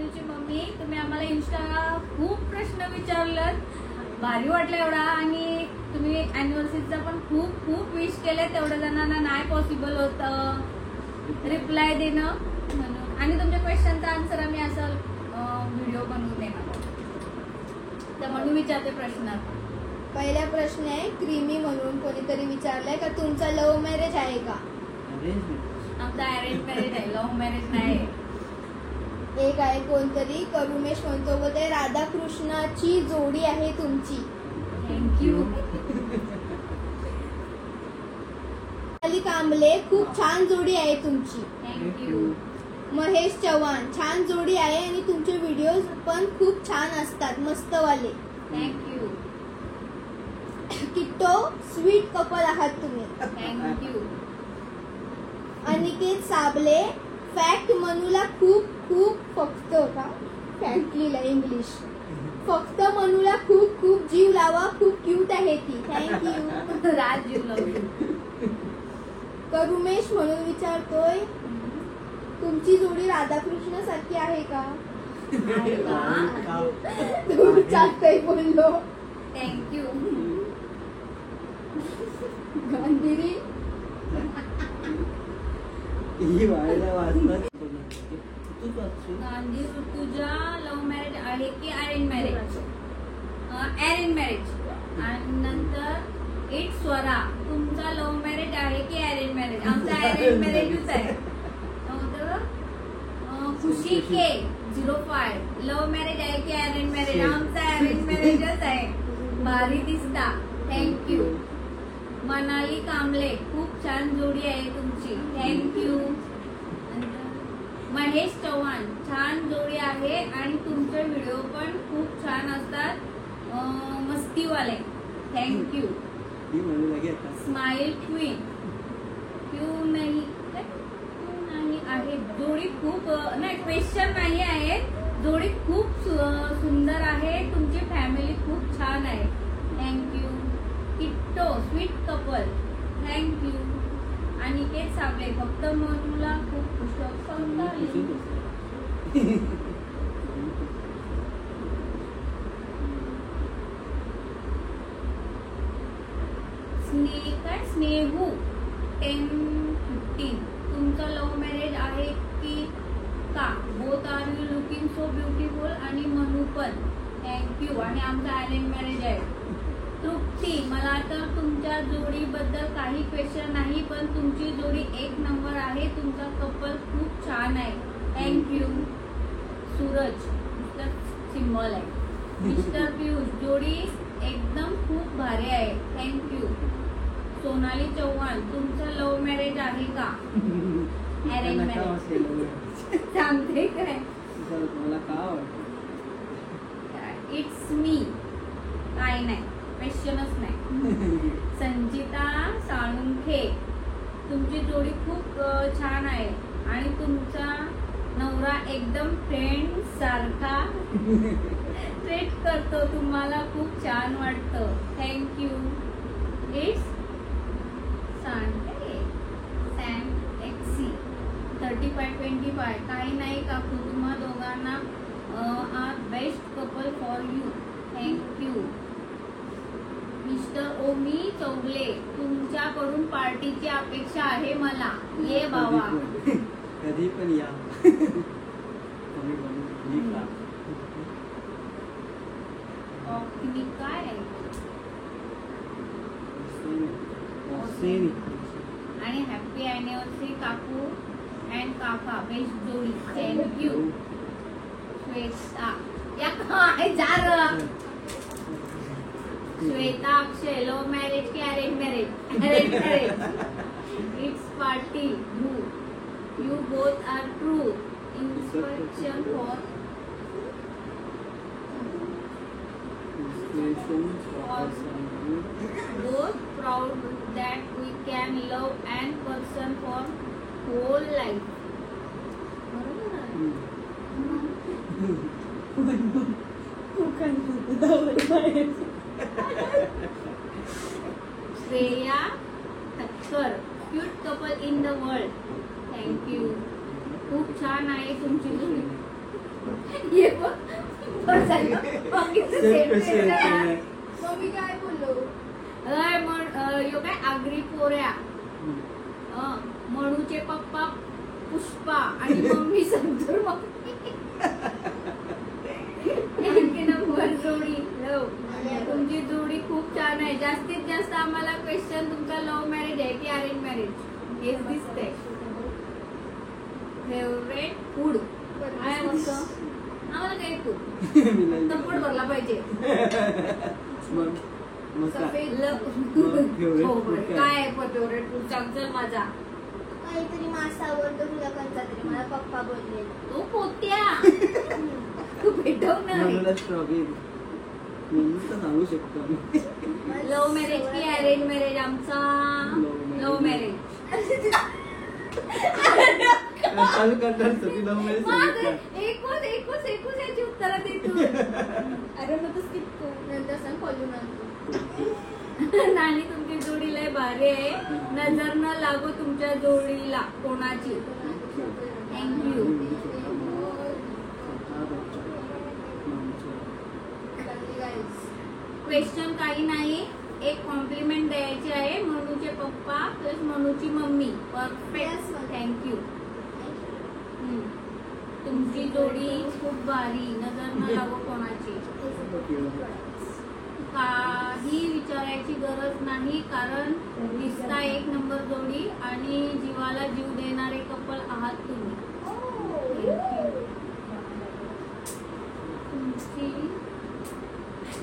चिंटूची mummy. तुम्ही आम्हाला इंस्टाला खूप प्रश्न विचारलात, भारी वाटलं एवढा. आणि तुम्ही अॅनिव्हर्सरीचा पण खूप खूप विश केले. तेवढ्या जणांना नाही पॉसिबल होतं रिप्लाय देणं म्हणून. आणि तुमच्या क्वेश्चनचा आन्सर आम्ही असं व्हिडिओ बनवून देणार. तर म्हणून विचारते प्रश्न. पहिला प्रश्न आहे क्रीमी म्हणून कोणीतरी विचारलाय का तुमचा लव्ह मॅरेज आहे का? आमचा अरेंज मॅरेज आहे, लव्ह मॅरेज नाही. एक आहे कोणतरी करुमेश म्हणतो बोलते राधाकृष्णाची जोडी आहे तुमची. थँक्यू. अली कांबले खूप छान जोडी आहे तुमची. थँक्यू. महेश चव्हाण छान जोडी आहे आणि तुमचे व्हिडिओ पण खूप छान असतात मस्तवाले. थँक्यू. किट्टो स्वीट कपल आहात तुम्ही. थँक्यू. अनिकेत साबले फॅक्ट मनूला खूप खूप फक्त का फॅक्ट लिहिला इंग्लिश. फक्त मनूला खूप खूप जीव लावा, खूप क्यूट आहे ती. थँक्यू. राजू. करुमेश म्हणून विचारतोय तुमची जोडी राधाकृष्ण सारखी आहे का? चालतंय बोललो. थँक्यू. गांधीरी गांधी तुझा लव्ह मॅरेज आहे की अरेंज मॅरेज? Arrange marriage. आणि नंतर इट स्वरा तुमचा लव्ह मॅरेज आहे की अरेंज मॅरेज? आमचा अरेंज मॅरेजच आहे. खुशी के 05 लव्ह मॅरेज आहे की अरेंज मॅरेज? आमचा अरेंज मॅरेजच आहे. भारी दिसता. थँक्यू. मनाली कांबळे खूप छान जोडी आहे तुमची. थँक्यू. महेश चव्हाण छान जोडी आहे आणि तुमचे व्हिडिओ पण खूप छान असतात मस्तीवाले. थँक्यू. स्माइल क्वीन क्यू नाही आहे जोडी खूप नाही क्वेश्चन नाही आहे. जोडी खूप सुंदर आहे. तुमची फॅमिली खूप छान आहे. थँक्यू. किट्टो sweet couple. Thank you. Aniket Sable फक्त मनूला खूप स्नेहू 10-15 तुमचा लव्ह मॅरेज आहे की का? Both are you looking so beautiful. आणि मनू पण. थँक्यू. आणि आमचा अरेंज मॅरेज आहे. तृप्ती मला तर तुमच्या जोडीबद्दल काही क्वेश्चन नाही पण तुमची जोडी एक नंबर आहे. तुमचा कपल खूप छान आहे. थँक्यू. सूरज सिम्बॉल आहे. मिस्टर पियुष जोडी एकदम खूप भारी आहे. थँक्यू. सोनाली चव्हाण तुमचं लव्ह मॅरेज आहे का? अरेंज मॅरेज सांगते काय? It's me. काय नाही क्वेश्चनच नाही. संचिता साळुंखे तुमची जोडी खूप छान आहे आणि तुमचा नवरा एकदम फ्रेंड सारखा ट्रीट करतो. तुम्हाला खूप छान वाटतं. थँक्यू. इट्स एक्सी 3525 काही नाही काकू तुम्हा दोघांना are best couple for you. Thank you. Mister Omi Chougale तुमच्याकडून पार्टीची अपेक्षा आहे मला. ये बाबा. कधी पण या. काय आणि हॅपी अॅनिव्हर्सरी काकू अँड काका बेस्ट जोडी. थँक्यू. श्वेता या काय जार श्वेता अक्षय लव्ह मॅरेज की arrange marriage? Arrange marriage. It's party you both are true inspiration for both proud that we can love an person for whole life. Shreya Thakkar cute couple in the world. Thank you. खूप छान आहे तुमची जोडी. ये बघ. बस झालं. बाकीचं सेम same question आहे. आहे. मग मी काय बोललो यो काय आगरी पोऱ्या. मनूचे पप्पा पुष्पा आणि मम्मी संतूर मम्मी. एक नंबर जोडी लव. तुमची जोडी खूप छान आहे. जास्तीत जास्त आम्हाला क्वेश्चन तुमचा लव्ह मॅरेज आहे की अरेंज मॅरेज हेच दिसतंय. फेवरेट फूड काय मस्त. आम्हाला काय फूड पोट भरला पाहिजे. मग काय? सफेद favorite हो, food काय? काय आहे फेवरेट फूड सांग चल माझा. काहीतरी मासा आवडतो तुला कोणता तरी मला पप्पा बोलले. तो पोत्या तू भेटव नाही. मनूला स्ट्रॉबेरी. मनू तर सांगू शकतो आम्ही. लव्ह मॅरेज की अरेंज मॅरेज आमचा लव्ह मॅरेज. चालू करणार सगळी लव्ह मॅरेज एकूच याची उत्तर दे तू. अरे मग तू स्किप कर नंतर सांग फॉलो नंतर. नानी तुमची जोडी लय भारी आहे. नजर न लागू तुमच्या जोडीला कोणाची. थँक्यू. क्वेश्चन काही नाही. एक कॉम्प्लिमेंट द्यायची आहे. मनूचे पप्पा प्लस मनूची मम्मी परफेक्ट. थँक्यू. तुमची जोडी खूप भारी. नजर न लागू कोणाची. काही विचारायची गरज नाही कारण दिसता एक नंबर जोडी आणि जीवाला जीव देणारे कपल आहात तुम्ही.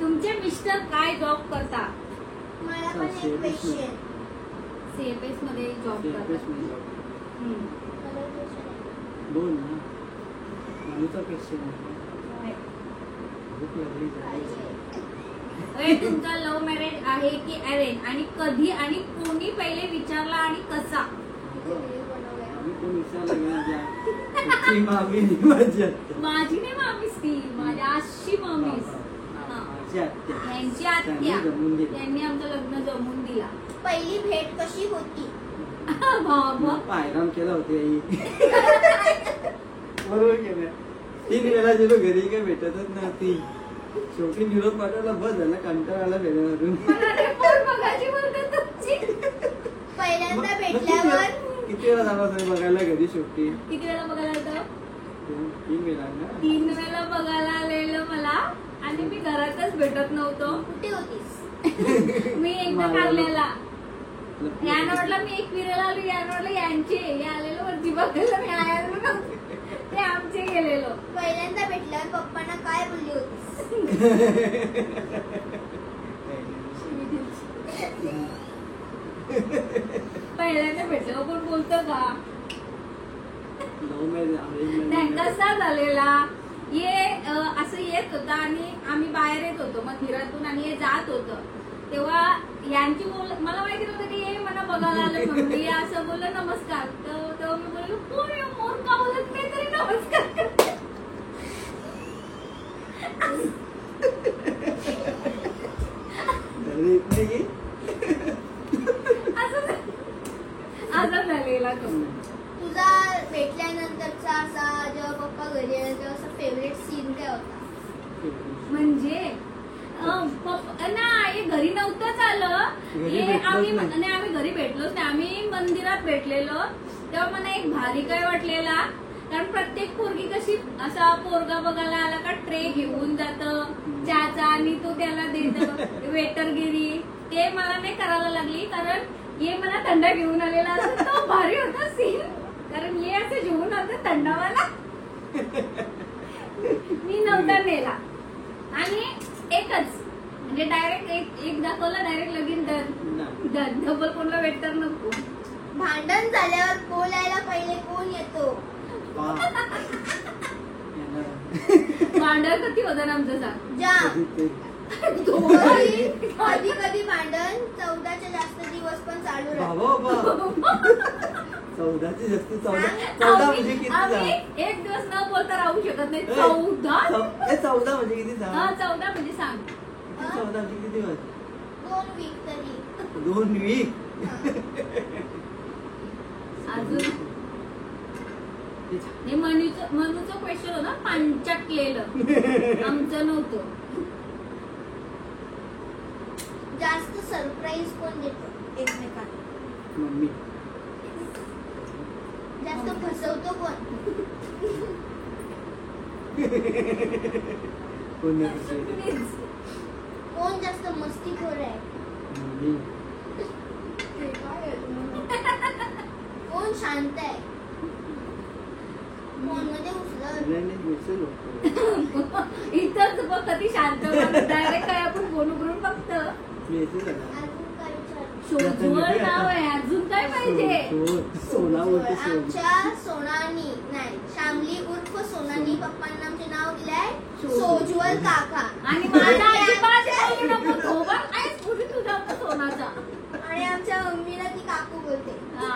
तुमचे मिस्टर काय जॉब करता. मला पण एक क्वेश्चन. सीएफएस मध्ये जॉब करतात. मला क्वेश्चन बोल ना. मनूचा क्वेश्चन आहे. भूक लागली जायची. तुमचा लव्ह मॅरेज आहे की अरेंज आणि कधी आणि कोणी पहिले विचारला आणि कसा. आम्ही कोण विचारलं गेला तुझी मामी आणि माझी आत्या. माझी नाही मामीस ती माझ्या आशी मामीस. माझी आत्या. यांची आत्या त्यांनी जमवून दिलं. त्यांनी आमचं लग्न जमवून दिला. पहिली भेट कशी होती. बाबा पायराम केला होते आई. बरोबर केलं. 3 वेळा गेलो घरी काही भेटतच नव्हती. शेवटी निरोप पाठवला बस झाला कंटाळा आला भेटण्यावरून. बघायची बोलतात तुमची. पहिल्यांदा भेटल्यावर किती वेळा झाला तरी बघायला घरी शेवटी. किती वेळा बघायला आलं. 3 वेळा ना. 3 वेळा बघायला आलेलं मला आणि मी घरातच भेटत नव्हतो. कुठे होतीस. मी एकदा काढलेला. यानं म्हटलं मी एक फिरायला आलो. यानं म्हटलं यांचे हे आलेलो वरती बघायला. मी आलेलो नव्हते. ते आमचे गेलेलो. पहिल्यांदा भेटल्यावर पप्पांना काय बोलली होतीस. पहिल्यांदा भेटलो कोण बोलतो का. लव्ह मॅरेज अरेंज नाही मॅरेज. कसा झालेला. असं येत होता आणि आम्ही बाहेर येत होतो मंदिरातून आणि हे जात होतं तेव्हा यांची मला माहिती नव्हतं की हे मला बघायला आलं म्हणून. हे असं बोललं नमस्कार. तर तेव्हा मी बोललो कोण मोर का बोलत नाही तरी नमस्कार करते. असं झालेला तो. तुझा भेटल्यानंतरचा असा जेव्हा पप्पा घरी आले तेव्हा असा फेवरेट सीन काय होता. म्हणजे नाही घरी नव्हतंच आलं. घरी हे भेटलोच आम्ही नाही. नाही आम्ही घरी भेटलोच नाही. आम्ही मंदिरात भेटलेलो तेव्हा मला एक भारी काय वाटलेला. कारण प्रत्येक पोरगी कशी असा पोरगा बघायला आला का ट्रे घेऊन जातं चहाचा आणि तो त्याला देत वेटरगिरी. ते मला नाही करायला लागली कारण हे मला थंडा घेऊन आलेला असं तो भारी होता सीन. कारण हे असं घेऊन आलं थंडावाला. मी नव्हता नेला आणि एकच म्हणजे डायरेक्ट एक दाखवला डायरेक्ट लगीन डन. डबल कोणला वेटर नको. भांडण झाल्यावर बोलायला पहिले कोण येतो. भांडण कधी होतं ना आमचं सांग. जाम. कधी कधी भांडण 14च्या जास्त दिवस पण चालू राहतं. 14चे जास्त 14 म्हणजे किती आम्ही एक दिवस न बोलता राहू शकत नाही. 14 14 म्हणजे किती हा 14 म्हणजे सांग. 14 म्हणजे किती दिवस. 2 वीक तरी. 2 वीक. अजून हे मनूचं क्वेश्चन होतं पांचटलेलं. आमचं नव्हतं. जास्त सरप्राईज कोण देतो एकमेकांना? मम्मी. जास्त फसवतो कोण? कोण नाही फसवत? कोण जास्त मस्तीखोर आहे? मम्मी. ते काय आहे तुम्हाला? कोण शांत आहे? फोन मध्ये उचलत. नाही, नाही, मिसळ होतो. इथंच बघ कधी शांत डायरेक्ट काय आपण फोन उघडून फक्त मिसळ झाला. अजून काय विचार? शोधवर नाव आहे. अजून काय पाहिजे? सोना होती सोन. आमच्या सोनानी नाही श्यामली उर्फ सोनानी पप्पांना आमचे नाव दिलंय सोजवळ. सोज्वल काका. आणि माझा अजिबात बोलू नको. धोबा काय पुढे तुझा सोनाचा. आणि आमच्या मम्मीला ती काकू बोलते. हा.